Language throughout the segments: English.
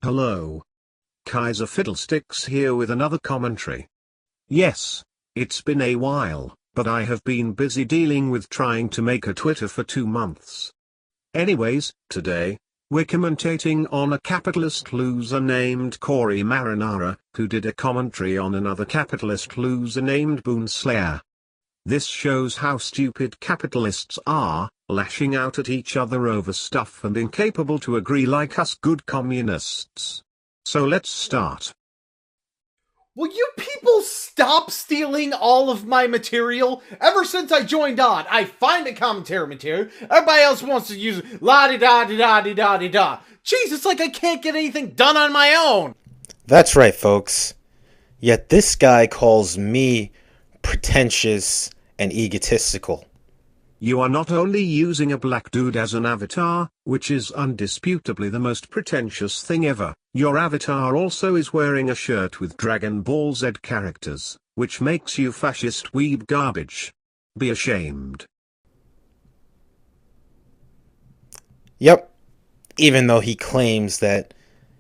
Hello. Kaiser Fiddlesticks here with another commentary. Yes, it's been a while, but I have been busy dealing with trying to make a Twitter for 2 months. Anyways, today, we're commentating on a capitalist loser named Corey Marinara, who did a commentary on another capitalist loser named Boonslayer. This shows how stupid capitalists are, lashing out at each other over stuff and incapable to agree like us good communists. So let's start. Will you people stop stealing all of my material? Ever since I joined on, I find a commentary material, everybody else wants to use la-di-da-di-da-di-da-di-da. Jeez, it's like I can't get anything done on my own. That's right, folks. Yet this guy calls me pretentious and egotistical. You are not only using a black dude as an avatar, which is undisputably the most pretentious thing ever, your avatar also is wearing a shirt with Dragon Ball Z characters, which makes you fascist weeb garbage. Be ashamed. Yep. Even though he claims that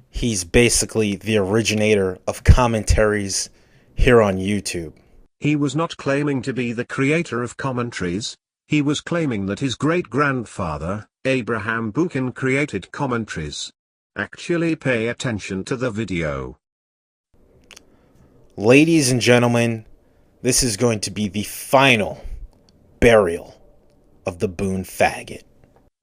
he's basically the originator of commentaries here on YouTube. He was not claiming to be the creator of commentaries. He was claiming that his great-grandfather, Abraham Buchan, created commentaries. Actually pay attention to the video. Ladies and gentlemen, this is going to be the final burial of the Boon faggot.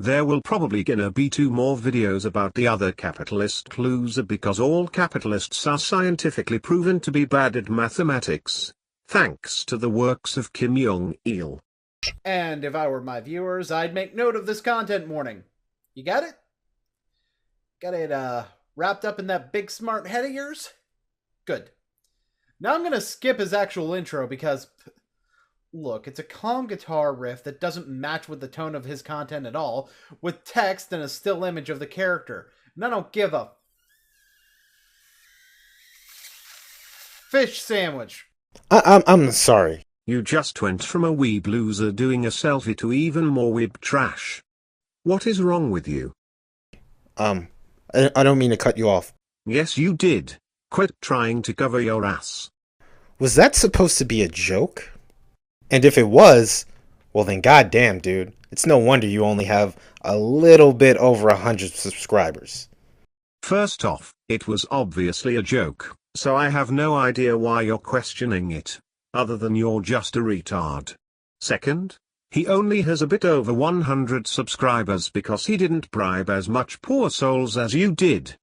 There will probably gonna be 2 more videos about the other capitalist loser because all capitalists are scientifically proven to be bad at mathematics, thanks to the works of Kim Jong-il. And if I were my viewers, I'd make note of this content warning. You got it? Got it wrapped up in that big smart head of yours? Good. Now I'm going to skip his actual intro because, look, it's a calm guitar riff that doesn't match with the tone of his content at all, with text and a still image of the character. And I don't give a fish sandwich. I'm sorry. You just went from a weeb loser doing a selfie to even more weeb trash. What is wrong with you? I don't mean to cut you off. Yes, you did. Quit trying to cover your ass. Was that supposed to be a joke? And if it was, well then goddamn, dude. It's no wonder you only have a little bit over 100 subscribers. First off, it was obviously a joke, so I have no idea why you're questioning it, other than you're just a retard. Second, he only has a bit over 100 subscribers because he didn't bribe as much poor souls as you did.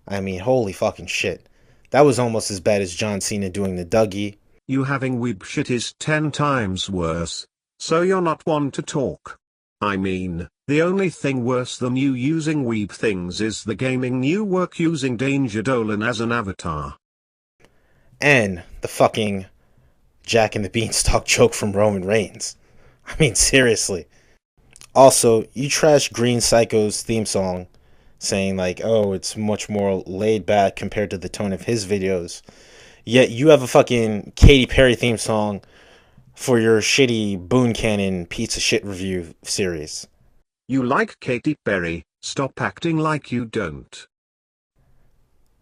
I mean, holy fucking shit. That was almost as bad as John Cena doing the Dougie. You having weeb shit is 10 times worse, so you're not one to talk. I mean, the only thing worse than you using weeb things is the gaming new work using Danger Dolan as an avatar. And the fucking Jack and the Beanstalk joke from Roman Reigns. I mean, seriously. Also, you trashed Green Psycho's theme song, saying like, oh, it's much more laid back compared to the tone of his videos. Yet you have a fucking Katy Perry theme song for your shitty Boon Cannon piece of shit review series. You like Katy Perry, stop acting like you don't.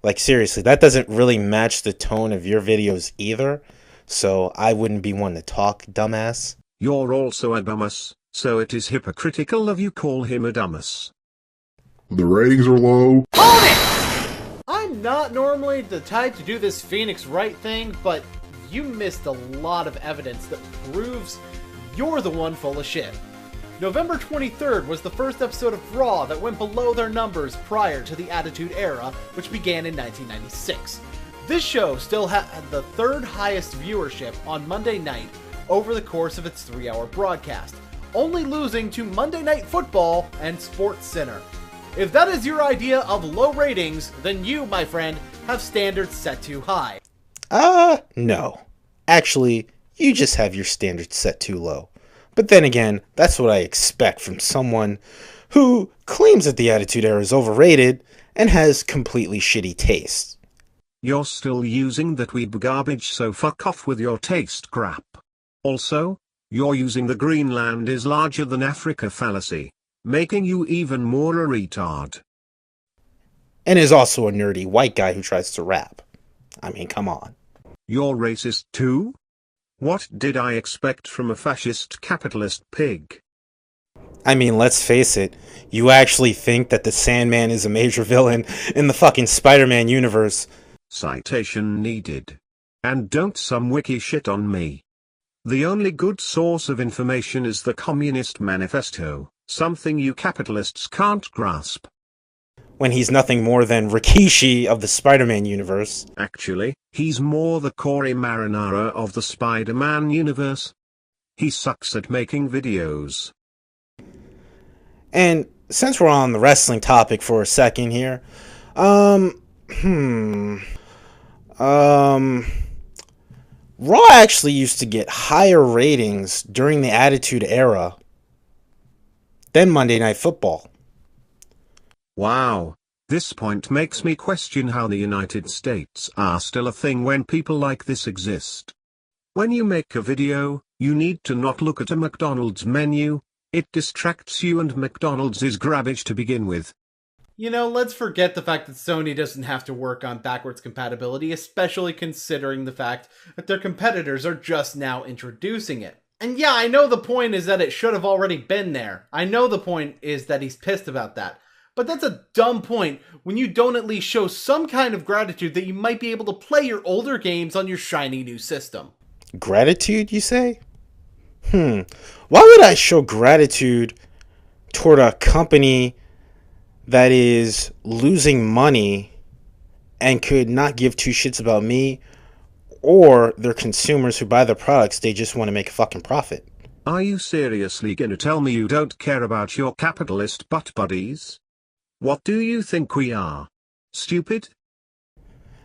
Like, seriously, that doesn't really match the tone of your videos either, so I wouldn't be one to talk, dumbass. You're also a dumbass, so it is hypocritical of you call him a dumbass. The ratings are low. Hold it! I'm not normally the type to do this Phoenix Wright thing, but you missed a lot of evidence that proves you're the one full of shit. November 23rd was the first episode of Raw that went below their numbers prior to the Attitude Era, which began in 1996. This show still had the 3rd highest viewership on Monday night over the course of its 3-hour broadcast, only losing to Monday Night Football and Sports Center. If that is your idea of low ratings, then you, my friend, have standards set too high. No. Actually, you just have your standards set too low. But then again, that's what I expect from someone who claims that the Attitude Era is overrated and has completely shitty taste. You're still using that weeb garbage, so fuck off with your taste crap. Also, you're using the Greenland is larger than Africa fallacy, making you even more a retard. and is also a nerdy white guy who tries to rap. I mean, come on. You're racist too? What did I expect from a fascist capitalist pig? I mean, let's face it, you actually think that the Sandman is a major villain in the fucking Spider-Man universe. Citation needed. And don't some wiki shit on me. The only good source of information is the Communist Manifesto, something you capitalists can't grasp. When he's nothing more than Rikishi of the Spider-Man universe. Actually, he's more the Cory Marinara of the Spider-Man universe. He sucks at making videos. And since we're on the wrestling topic for a second here, Raw actually used to get higher ratings during the Attitude Era than Monday Night Football. Wow, this point makes me question how the United States are still a thing when people like this exist. When you make a video, you need to not look at a McDonald's menu. It distracts you, and McDonald's is garbage to begin with. You know, let's forget the fact that Sony doesn't have to work on backwards compatibility, especially considering the fact that their competitors are just now introducing it. And yeah, I know the point is that it should have already been there. I know the point is that he's pissed about that. But that's a dumb point when you don't at least show some kind of gratitude that you might be able to play your older games on your shiny new system. Gratitude, you say? Why would I show gratitude toward a company that is losing money and could not give two shits about me or their consumers who buy their products? They just want to make a fucking profit. Are you seriously gonna tell me you don't care about your capitalist butt buddies? What do you think we are? Stupid?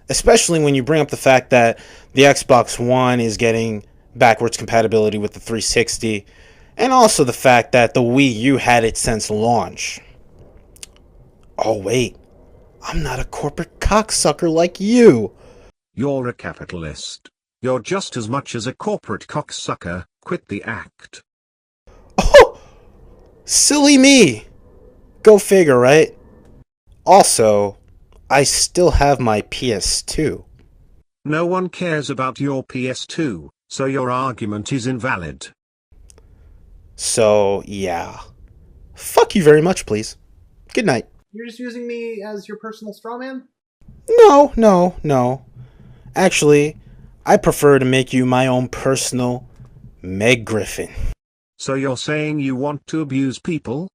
Especially when you bring up the fact that the Xbox One is getting backwards compatibility with the 360, and also the fact that the Wii U had it since launch. Oh wait, I'm not a corporate cocksucker like you. You're a capitalist. You're just as much as a corporate cocksucker. Quit the act. Oh! Silly me! Go figure, right? Also, I still have my PS2. No one cares about your PS2, so your argument is invalid. So, yeah. Fuck you very much, please. Good night. You're just using me as your personal straw man? No. Actually, I prefer to make you my own personal Meg Griffin. So you're saying you want to abuse people?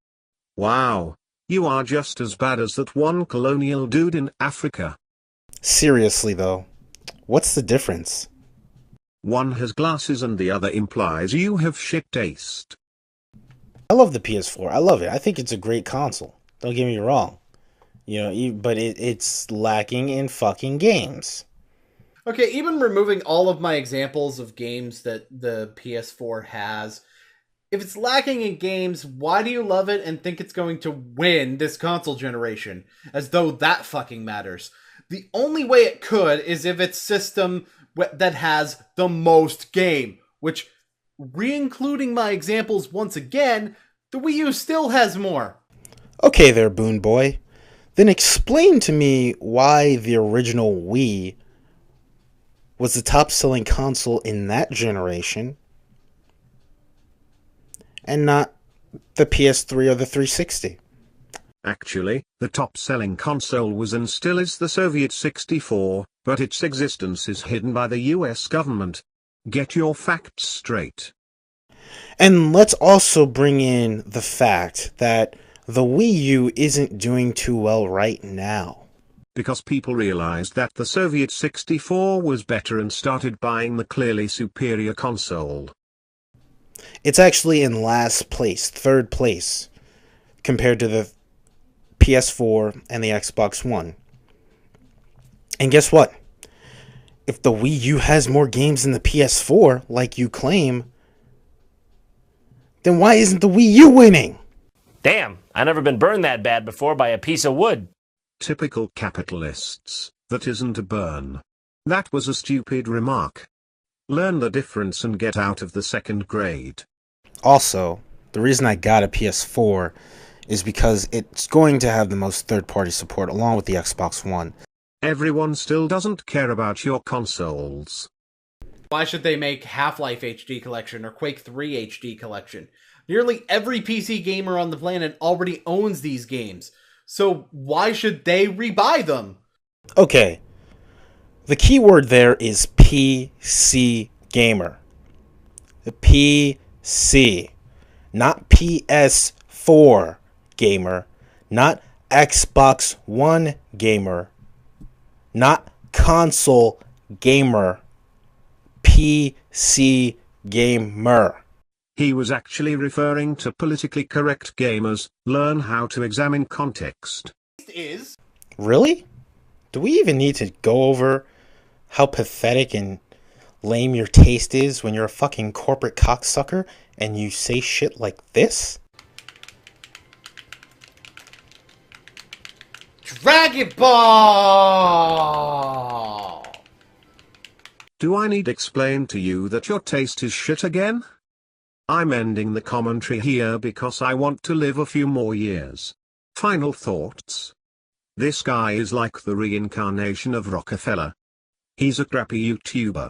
Wow, you are just as bad as that one colonial dude in Africa. Seriously though, what's the difference? One has glasses and the other implies you have shit taste. I love the PS4. I love it. I think it's a great console. Don't get me wrong. You know, but it's lacking in fucking games. Okay, even removing all of my examples of games that the PS4 has, if it's lacking in games, why do you love it and think it's going to win this console generation? As though that fucking matters. The only way it could is if it's system that has the most game, which, re-including my examples once again, the Wii U still has more. Okay there, Boon Boy. Then explain to me why the original Wii was the top-selling console in that generation and not the PS3 or the 360. Actually, the top-selling console was and still is the Soviet 64, but its existence is hidden by the US government. Get your facts straight. And let's also bring in the fact that the Wii U isn't doing too well right now. Because people realized that the Soviet 64 was better and started buying the clearly superior console. It's actually in last place, third place, compared to the PS4 and the Xbox One. And guess what? If the Wii U has more games than the PS4, like you claim, then why isn't the Wii U winning? Damn, I never been burned that bad before by a piece of wood. Typical capitalists. That isn't a burn. That was a stupid remark. Learn the difference and get out of the second grade. Also, the reason I got a PS4 is because it's going to have the most third-party support along with the Xbox One. Everyone still doesn't care about your consoles. Why should they make Half-Life HD Collection or Quake 3 HD Collection? Nearly every PC gamer on the planet already owns these games, so why should they rebuy them? Okay, the key word there is PC gamer. The PC, not PS4 gamer, not Xbox One gamer, not console gamer, PC gamer. He was actually referring to politically correct gamers. Learn how to examine context. Is Really? Do we even need to go over how pathetic and lame your taste is when you're a fucking corporate cocksucker and you say shit like this? Dragon Ball! Do I need explain to you that your taste is shit again? I'm ending the commentary here because I want to live a few more years. Final thoughts. This guy is like the reincarnation of Rockefeller. He's a crappy YouTuber.